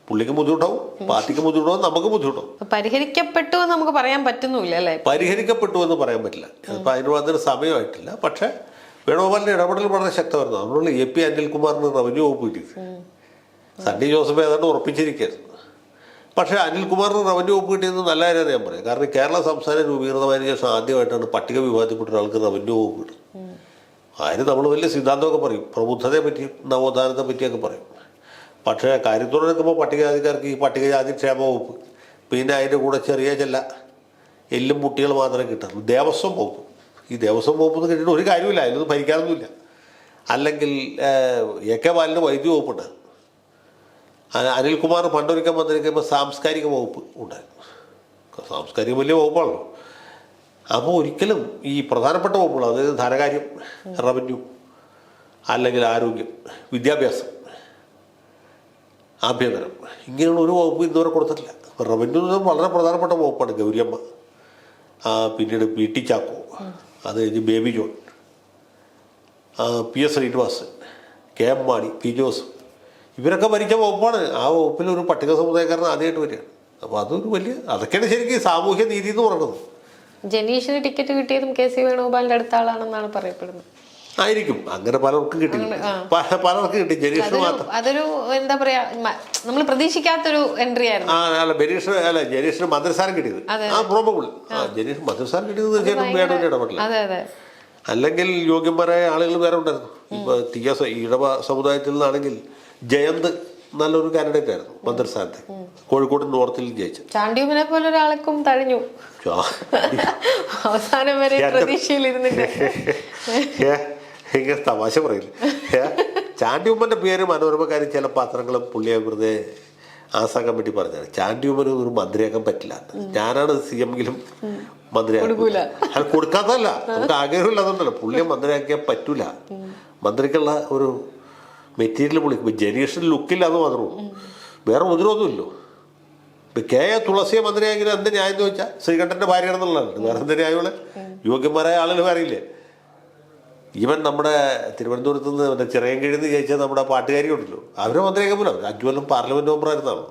പുള്ളിക്ക് ബുദ്ധിമുട്ടാവും, പാർട്ടിക്ക് ബുദ്ധിമുട്ടാവും, നമുക്ക് ബുദ്ധിമുട്ടാവും. പരിഹരിക്കപ്പെട്ടു എന്ന് നമുക്ക് പറയാൻ പറ്റുന്നില്ല അല്ലേ? പരിഹരിക്കപ്പെട്ടു എന്ന് പറയാൻ പറ്റില്ല. ചിലപ്പോൾ അതിന് മാത്രം സമയമായിട്ടില്ല. പക്ഷേ വേണുഗോപാലിൻ്റെ ഇടപെടൽ വളരെ ശക്തമായിരുന്നു. അതുകൊണ്ട് AP അനിൽകുമാറിന് റവന്യൂ വകുപ്പ് കിട്ടിയത്. സണ്ണി ജോസഫ് ഏതാണ്ട് ഉറപ്പിച്ചിരിക്കുകയായിരുന്നു. പക്ഷേ അനിൽകുമാറിന് റവന്യൂ വകുപ്പ് കിട്ടിയത് നല്ല കാര്യമാണ് ഞാൻ പറയാം. കാരണം കേരള സംസ്ഥാനം രൂപീകൃതമായതിനു ശേഷം ആദ്യമായിട്ടാണ് പട്ടിക വിഭാഗത്തിൽപ്പെട്ട ഒരാൾക്ക് റവന്യൂ വകുപ്പ് കിട്ടും. അതിന് നമ്മൾ വലിയ സിദ്ധാന്തമൊക്കെ പറയും, പ്രബുദ്ധതയെ പറ്റിയും നവോത്ഥാനത്തെ പറ്റിയൊക്കെ പറയും. പക്ഷേ കാര്യത്തോടെ നിൽക്കുമ്പോൾ പട്ടികജാതിക്കാർക്ക് ഈ പട്ടികജാതി ക്ഷേമ വകുപ്പ്, പിന്നെ അതിൻ്റെ കൂടെ ചെറിയ ചില എല്ലും മുട്ടികൾ മാത്രമേ കിട്ടുള്ളൂ. ദേവസ്വം വകുപ്പ്, ഈ ദേവസ്വം വകുപ്പ് കിട്ടിയിട്ട് ഒരു കാര്യമില്ല, അതിലൊന്നും ഭരിക്കാനൊന്നുമില്ല. അല്ലെങ്കിൽ AK ബാലന് വൈദ്യുതി വകുപ്പുണ്ട്. അനിൽകുമാർ പണ്ടൊരിക്കൽ മന്ത്രിക്കുമ്പോൾ സാംസ്കാരിക വകുപ്പ് ഉണ്ടായിരുന്നു. സാംസ്കാരിക വലിയ വകുപ്പാണല്ലോ. അപ്പോൾ ഒരിക്കലും ഈ പ്രധാനപ്പെട്ട വകുപ്പുകൾ, അതായത് ധനകാര്യം, റവന്യൂ, അല്ലെങ്കിൽ ആരോഗ്യം, വിദ്യാഭ്യാസം, ആഭ്യന്തരം, ഇങ്ങനെയുള്ള ഒരു വകുപ്പ് ഇതുവരെ കൊടുത്തിട്ടില്ല. റവന്യൂ വളരെ പ്രധാനപ്പെട്ട വകുപ്പാണ്. ഗൗരിയമ്മ, പിന്നീട് PT ചാക്കോ, അത് കഴിഞ്ഞ് Baby John, PS Srinivasan, KM Mani, P Jose, ഇവരൊക്കെ ഭരിച്ച വകുപ്പാണ്. ആ വകുപ്പിൽ ഒരു പട്ടിക സമുദായക്കാരൻ ആദ്യമായിട്ട് വരികയാണ്. അപ്പോൾ അതൊരു വലിയ, അതൊക്കെയാണ് ശരിക്കും സാമൂഹ്യ നീതി എന്ന് പറയുന്നത്. ജനീഷിന് ടിക്കറ്റ് കിട്ടിയതും KC വേണുഗോപാലിന്റെ അടുത്ത ആളാണെന്നാണ് പറയപ്പെടുന്നത്. ആയിരിക്കും, അങ്ങനെ പലർക്കും കിട്ടി, പലർക്കും കിട്ടി. ജനീഷ് മാത്രം അതൊരു എന്താ പറയാ, നമ്മൾ പ്രതീക്ഷിക്കാത്തൊരു എൻട്രി ആയിരുന്നു. ജനീഷിന് മന്ത്രിസ്ഥാനം കിട്ടിയത് പ്രോബബിൾ. ജനീഷ് മന്ത്രിസ്ഥാനം കിട്ടിയത് തീർച്ചയായിട്ടും വേണമെന്ന് ഇടപെടില്ല. അല്ലെങ്കിൽ യോഗ്യന്മാരായ ആളുകൾ വേറെ ഉണ്ടായിരുന്നു. ഇപ്പൊ ഈഴവ സമുദായത്തിൽ നിന്നാണെങ്കിൽ ജയന്ത് നല്ലൊരു കാൻഡിഡേറ്റ് ആയിരുന്നു മന്ത്രിസ്ഥാനത്ത്, കോഴിക്കോട് നോർത്തിൽ ജയിച്ചു. ചാണ്ടിയുമിനെ പോലെ ഒരാൾക്കും തഴഞ്ഞു അവസാനം വരെ പ്രതീക്ഷയിലിരുന്നിട്ട്. ഇങ്ങനെ തമാശ പറയില്ല. ചാണ്ടിയുമ്മന്റെ പേര് മനോരമക്കാരും ചില പത്രങ്ങളും പുള്ളിയെ വെറുതെ ആസാക്കാൻ വേണ്ടി പറഞ്ഞാണ്. ചാണ്ടിയുമ്മന് ഒരു മന്ത്രിയാക്കാൻ പറ്റില്ല, ഞാനാണ് CM എങ്കിലും മന്ത്രിയാക്കില്ല. അത് കൊടുക്കാത്തതല്ല, നമുക്ക് ആഗ്രഹമില്ലാതുണ്ടല്ലോ. പുള്ളിയെ മന്ത്രിയാക്കിയാൽ പറ്റൂല. മന്ത്രിക്കുള്ള ഒരു മെറ്റീരിയൽ പുള്ളിക്ക് ജനീഷിന് ലുക്കില്ല എന്ന് മാത്രമേ ഉള്ളൂ, വേറെ മുതിരൊന്നുമില്ലോ. ഇപ്പം KA തുളസിയെ മന്ത്രിയായെങ്കിലും എന്ത് ന്യായം എന്ന് വെച്ചാൽ ശ്രീകണ്ഠൻ്റെ ഭാര്യയാണെന്നുള്ളതാണ്. വേറെ എന്ത് ന്യായമുള്ള യോഗ്യന്മാരായ ആളുകൾ അറിയില്ലേ. ഈവൻ നമ്മുടെ തിരുവനന്തപുരത്ത് നിന്ന് ചിറയൻകീഴിൽ നിന്ന് ജയിച്ച നമ്മുടെ പാട്ടുകാരി ഉണ്ടല്ലോ, അവരെ മന്ത്രിയാക്കാൻ പോലും 5 കൊല്ലം പാർലമെന്റ് മെമ്പറായിരുന്നാണ്.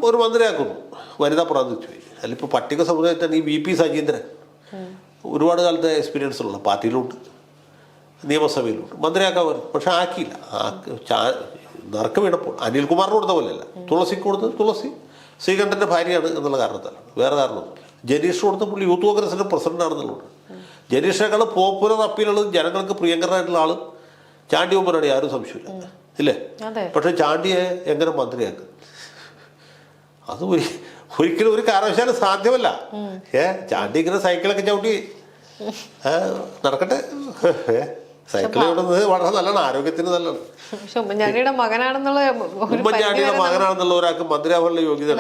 ഒരു മന്ത്രിയാക്കുന്നു, വനിതാ പ്രാതിനിധ്യം പോയി. അതിലിപ്പോൾ പട്ടിക സമുദായത്തിൽ ഈ VP സജീന്ദ്രൻ ഒരുപാട് കാലത്തെ എക്സ്പീരിയൻസ് ഉള്ള പാർട്ടിയിലുണ്ട്, നിയമസഭയിലുണ്ട്, മന്ത്രിയാക്കാൻ വരും. പക്ഷെ ആക്കിയില്ല. നറുക്ക് വീണപ്പോൾ അനിൽകുമാറിന് കൊടുത്ത പോലെയല്ല, തുളസിക്ക് കൊടുത്തത് തുളസി ശ്രീകണ്ഠൻ്റെ ഭാര്യയാണ് എന്നുള്ള കാരണത്താലാണ്, വേറെ കാരണമൊന്നുമില്ല. ജനീഷ് കൊടുത്ത പുള്ളി യൂത്ത് കോൺഗ്രസിൻ്റെ പ്രസിഡന്റ് ആണെന്നുള്ളത്. ജനീഷിനേക്കാൾ പോപ്പുലർ അപ്പീലുള്ളത് ജനങ്ങൾക്ക് പ്രിയങ്കരനായിട്ടുള്ള ആളും ചാണ്ടി ഉമ്മനാണ്, ആരും സംശയമില്ല, ഇല്ലേ? പക്ഷെ ചാണ്ടിയെ എങ്ങനെ മന്ത്രിയാക്കും? അത് ഒരിക്കലും ഒരു കാരണവശാലും സാധ്യമല്ല. ചാണ്ടി ഇങ്ങനെ സൈക്കിളൊക്കെ ചവിട്ടി നടക്കട്ടെ. സൈക്കിൾ ഓടുന്നത് വളരെ നല്ലതാണ്, ആരോഗ്യത്തിന് നല്ലതാണ്. ഉമ്മൻചാണ്ടിയുടെ മകനാണെന്നുള്ള ഒരാൾക്ക് മന്ത്രിയാവാനുള്ള യോഗ്യത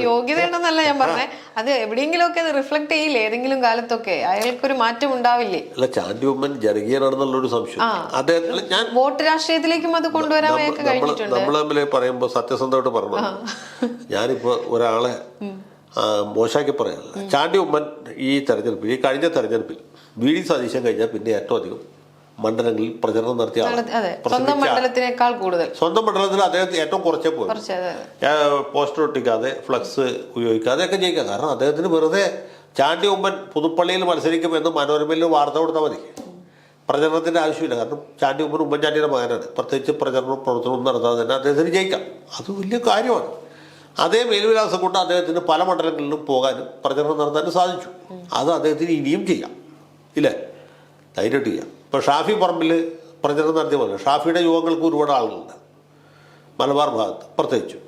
യോഗ്യതയുണ്ടെന്നല്ല ഞാൻ പറഞ്ഞത്. അത് എവിടെയെങ്കിലും ഒക്കെ അത് റിഫ്ലക്ട് ചെയ്യില്ലേ ഏതെങ്കിലും കാലത്തൊക്കെ? അയാൾക്കൊരു മാറ്റം ഉണ്ടാവില്ലേ? അല്ല, ചാണ്ടി ഉമ്മൻ ജനകീയനാണെന്നുള്ളൊരു സംശയം ഞാൻ വോട്ട് രാഷ്ട്രീയത്തിലേക്കും അത് കൊണ്ടുവരാൻ നമ്മൾ തമ്മിൽ പറയുമ്പോൾ സത്യസന്ധമായിട്ട് പറഞ്ഞു. ഞാനിപ്പോ ഒരാളെ മോശമാക്കി പറയാനല്ല. ചാണ്ടി ഉമ്മൻ ഈ തെരഞ്ഞെടുപ്പിൽ, ഈ കഴിഞ്ഞ തെരഞ്ഞെടുപ്പിൽ VD സതീശൻ കഴിഞ്ഞാൽ പിന്നെ ഏറ്റവും അധികം മണ്ഡലങ്ങളിൽ പ്രചരണം നടത്തിയ സ്വന്തം മണ്ഡലത്തിനേക്കാൾ കൂടുതൽ സ്വന്തം മണ്ഡലത്തിൽ അദ്ദേഹത്തിന് ഏറ്റവും കുറച്ചേ പോയി. പോസ്റ്റർ ഒട്ടിക്കാതെ, ഫ്ലക്സ് ഉപയോഗിക്കാതെ ഒക്കെ ജയിക്കാം. കാരണം അദ്ദേഹത്തിന് വെറുതെ ചാണ്ടി ഉമ്മൻ പുതുപ്പള്ളിയിൽ മത്സരിക്കുമെന്ന് മനോരമയിൽ വാർത്ത കൊടുത്താൽ മതി, പ്രചരണത്തിൻ്റെ ആവശ്യമില്ല. കാരണം ചാണ്ടി ഉമ്മൻ ഉമ്മൻചാണ്ടിയുടെ മകനാണ്. പ്രത്യേകിച്ച് പ്രചരണവും പ്രവർത്തനവും നടത്താതെ തന്നെ അദ്ദേഹത്തിന് ജയിക്കാം. അത് വലിയ കാര്യമാണ്. അതേ മേൽവിലാസം കൊണ്ട് അദ്ദേഹത്തിന് പല മണ്ഡലങ്ങളിലും പോകാനും പ്രചരണം നടത്താനും സാധിച്ചു. അത് അദ്ദേഹത്തിന് ഇനിയും ചെയ്യാം, ഇല്ലേ? ധൈര്യമായിട്ട് ചെയ്യാം. ഇപ്പോൾ ഷാഫി പറമ്പിൽ പ്രചരണം നടത്തിയ പോലെ ഷാഫിയുടെ യുവങ്ങൾക്ക് ഒരുപാട് ആളുകളുണ്ട് മലബാർ ഭാഗത്ത് പ്രത്യേകിച്ചു.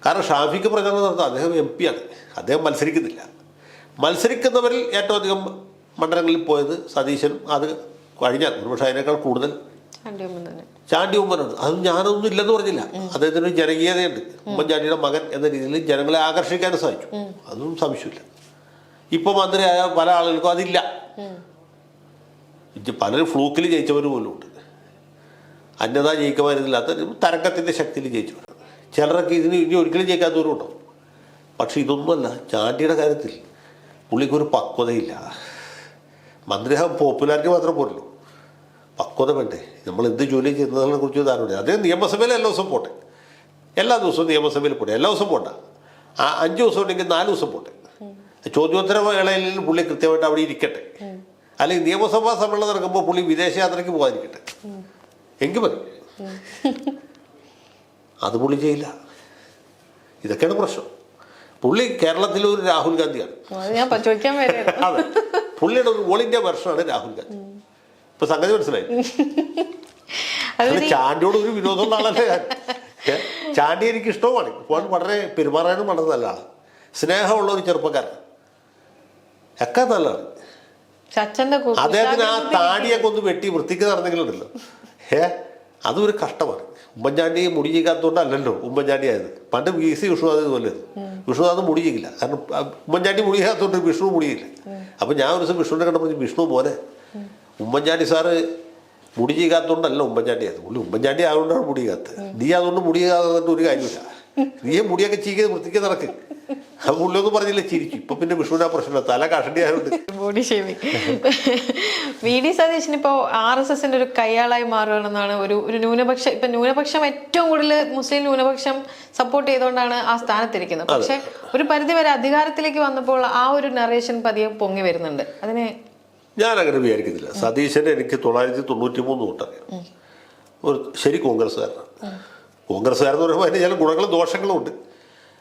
കാരണം ഷാഫിക്ക് പ്രചരണം നടത്താം, അദ്ദേഹം MP ആണ്, അദ്ദേഹം മത്സരിക്കുന്നില്ല. മത്സരിക്കുന്നവരിൽ ഏറ്റവും അധികം മണ്ഡലങ്ങളിൽ പോയത് സതീശൻ, അത് കഴിഞ്ഞാൽ ഒരുപക്ഷെ അതിനേക്കാൾ കൂടുതൽ ചാണ്ടി ഉമ്മനാണ്. അത് ഞാനൊന്നും ഇല്ലെന്ന് പറഞ്ഞില്ല, അദ്ദേഹത്തിന് ഒരു ജനകീയതയുണ്ട്. ഉമ്മൻചാണ്ടിയുടെ മകൻ എന്ന രീതിയിൽ ജനങ്ങളെ ആകർഷിക്കാനും സാധിച്ചു, അതൊന്നും സംശയമില്ല. ഇപ്പോൾ മന്ത്രിയായ പല ആളുകൾക്കും അതില്ല. പലരും ഫ്ലൂക്കിൽ ജയിച്ചവർ പോലും ഉണ്ട്, അന്യത ജയിക്കുവാനില്ലാത്ത തരംഗത്തിൻ്റെ ശക്തിയിൽ ജയിച്ചവർ. ചിലരൊക്കെ ഇതിന് ഇനി ഒരിക്കലും ജയിക്കാത്തവരും ഉണ്ടാവും. പക്ഷെ ഇതൊന്നുമല്ല, ചാണ്ടിയുടെ കാര്യത്തിൽ പുള്ളിക്കൊരു പക്വതയില്ല. മന്ത്രിയാകാൻ പോപ്പുലാരിറ്റി മാത്രം പോരല്ലോ, പക്വത വേണ്ടേ? നമ്മൾ എന്ത് ജോലി ചെയ്യുന്നതിനെ കുറിച്ച് ധാരണ. അദ്ദേഹം നിയമസഭയിൽ എല്ലാ ദിവസവും പോട്ടെ, എല്ലാ ദിവസവും നിയമസഭയിൽ പോട്ടെ, എല്ലാ ദിവസവും പോട്ടെ. 5 ദിവസം ഉണ്ടെങ്കിൽ 4 ദിവസം പോട്ടെ. ചോദ്യോത്തര വേളയിൽ പുള്ളി കൃത്യമായിട്ട് അവിടെ ഇരിക്കട്ടെ. അല്ലെങ്കിൽ നിയമസഭാ സമ്മേളനം നടക്കുമ്പോൾ പുള്ളി വിദേശയാത്രയ്ക്ക് പോകാതിരിക്കട്ടെ, എങ്കിൽ മതി. അത് പുള്ളി ചെയ്യില്ല. ഇതൊക്കെയാണ് പ്രശ്നം. പുള്ളി കേരളത്തിലെ ഒരു രാഹുൽ ഗാന്ധിയാണ്. അതെ, പുള്ളിയുടെ ഒരു ഓൾ ഇന്ത്യ വെർഷനാണ് രാഹുൽ ഗാന്ധി. ഇപ്പൊ സംഗതി മനസ്സിലായി. ചാണ്ടിയോട് ഒരു വിരോധമുള്ള ആളല്ലേ ഞാൻ. ചാണ്ടി എനിക്ക് ഇഷ്ടവുമാണ്. ഇപ്പോൾ വളരെ പെരുമാറാനും വളരെ നല്ല ആളാണ്, സ്നേഹമുള്ള ഒരു ചെറുപ്പക്കാരൻ, ഒക്കെ നല്ലതാണ്. അദ്ദേഹത്തിന് ആ താടിയൊക്കെ ഒന്ന് വെട്ടി വൃത്തിക്ക് നടന്നെങ്കിലുണ്ടല്ലോ, അതൊരു കഷ്ടമാണ്. ഉമ്മൻചാണ്ടി മുടി ചെയ്യാത്തതുകൊണ്ടല്ലല്ലോ ഉമ്മൻചാണ്ടി ആയത്. പണ്ട് VC വിഷ്ണുനാഥ് ഇതുപോലെ, വിഷ്ണുനാഥ് മുടി ചെയ്യില്ല. കാരണം ഉമ്മൻചാണ്ടി മുടി ചെയ്യാത്തതുകൊണ്ട് വിഷ്ണു മുടിയില്ല. അപ്പം ഞാൻ ഒരു ദിവസം വിഷ്ണുവിനെ കണ്ടപ്പോൾ വിഷ്ണു മോനെ, ഉമ്മൻചാണ്ടി സാറ് മുടി ചെയ്യാത്തതുകൊണ്ടല്ല ഉമ്മൻചാണ്ടി ആയത്, പുള്ളി ഉമ്മൻചാണ്ടി ആയതുകൊണ്ടാണ് മുടി ചെയ്യാത്തത്. നീ അതുകൊണ്ട് മുടി ചെയ്യാത്തതുകൊണ്ട് ഒരു കാര്യമില്ല, നീ മുടിയൊക്കെ ചീക്കി വൃത്തിക്ക് നടക്ക്. അത് പുള്ളിയൊന്നും പറഞ്ഞില്ല, ചിരിക്കും. ഇപ്പൊ പിന്നെ വിഷ്ണുവിനാ പ്രശ്നമില്ല, തല കഷണ്ടി ആയതുകൊണ്ട്. Body shaving. VD സതീശൻ ഇപ്പോൾ RSSന്റെ ഒരു കയ്യാളായി മാറുകയാണെന്നാണ് ഒരു ന്യൂനപക്ഷം. ഇപ്പൊ ന്യൂനപക്ഷം ഏറ്റവും കൂടുതൽ മുസ്ലിം ന്യൂനപക്ഷം സപ്പോർട്ട് ചെയ്തുകൊണ്ടാണ് ആ സ്ഥാനത്തിരിക്കുന്നത്. പക്ഷെ ഒരു പരിധിവരെ അധികാരത്തിലേക്ക് വന്നപ്പോൾ ആ ഒരു നറേഷൻ പതിയെ പൊങ്ങി വരുന്നുണ്ട്. അതിനെ ഞാൻ അങ്ങനെ വിചാരിക്കുന്നില്ല. സതീശനെ എനിക്ക് 993 തൊട്ടറിയാം. ഒരു ശരി കോൺഗ്രസ്സുകാരനാണ്. കോൺഗ്രസ്സുകാരെന്ന് പറയുമ്പോൾ അതിന് ചില ഗുണങ്ങളും ദോഷങ്ങളും ഉണ്ട്.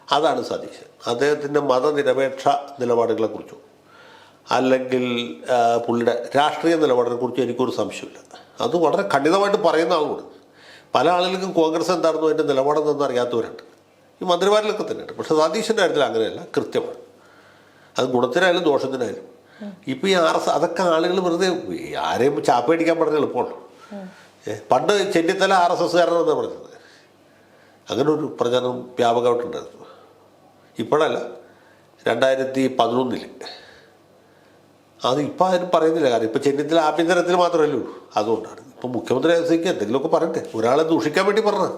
അതാണ് സതീശൻ. അദ്ദേഹത്തിൻ്റെ മതനിരപേക്ഷ നിലപാടുകളെക്കുറിച്ചോ അല്ലെങ്കിൽ പുള്ളിയുടെ രാഷ്ട്രീയ നിലപാടിനെക്കുറിച്ചോ എനിക്കൊരു സംശയമില്ല. അത് വളരെ ഖണ്ഡിതമായിട്ട് പറയുന്ന ആളുമാണ്. പല ആളുകൾക്കും കോൺഗ്രസ് എന്താണെന്നോ അതിൻ്റെ നിലപാടെന്നൊന്നും അറിയാത്തവരുണ്ട്, ഈ മന്ത്രിമാരിലൊക്കെ തന്നെയുണ്ട്. പക്ഷേ സതീശൻ്റെ കാര്യത്തിൽ അങ്ങനെയല്ല, കൃത്യമാണ്. അത് ഗുണത്തിനായാലും ദോഷത്തിനായാലും. ഇപ്പം ഈ അതൊക്കെ ആളുകൾ വെറുതെ ആരെയും ചാപ്പയടിക്കാൻ പറഞ്ഞ എളുപ്പമുള്ളൂ. പണ്ട് ചെന്നിത്തല RSSകാരനെന്നാണ് പറഞ്ഞത്. അങ്ങനെ ഒരു പ്രചരണം വ്യാപകമായിട്ടുണ്ടായിരുന്നു. ഇപ്പോഴല്ല, 2011 അത് ഇപ്പം ആരും പറയുന്നില്ല. കാരണം ഇപ്പം ചെന്നിത്തല ആഭ്യന്തരത്തിൽ മാത്രമല്ലേ ഉള്ളൂ. അതുകൊണ്ടാണ് ഇപ്പം മുഖ്യമന്ത്രി എന്തെങ്കിലുമൊക്കെ പറയട്ടെ, ഒരാളെ ദൂഷിക്കാൻ വേണ്ടി പറഞ്ഞത്.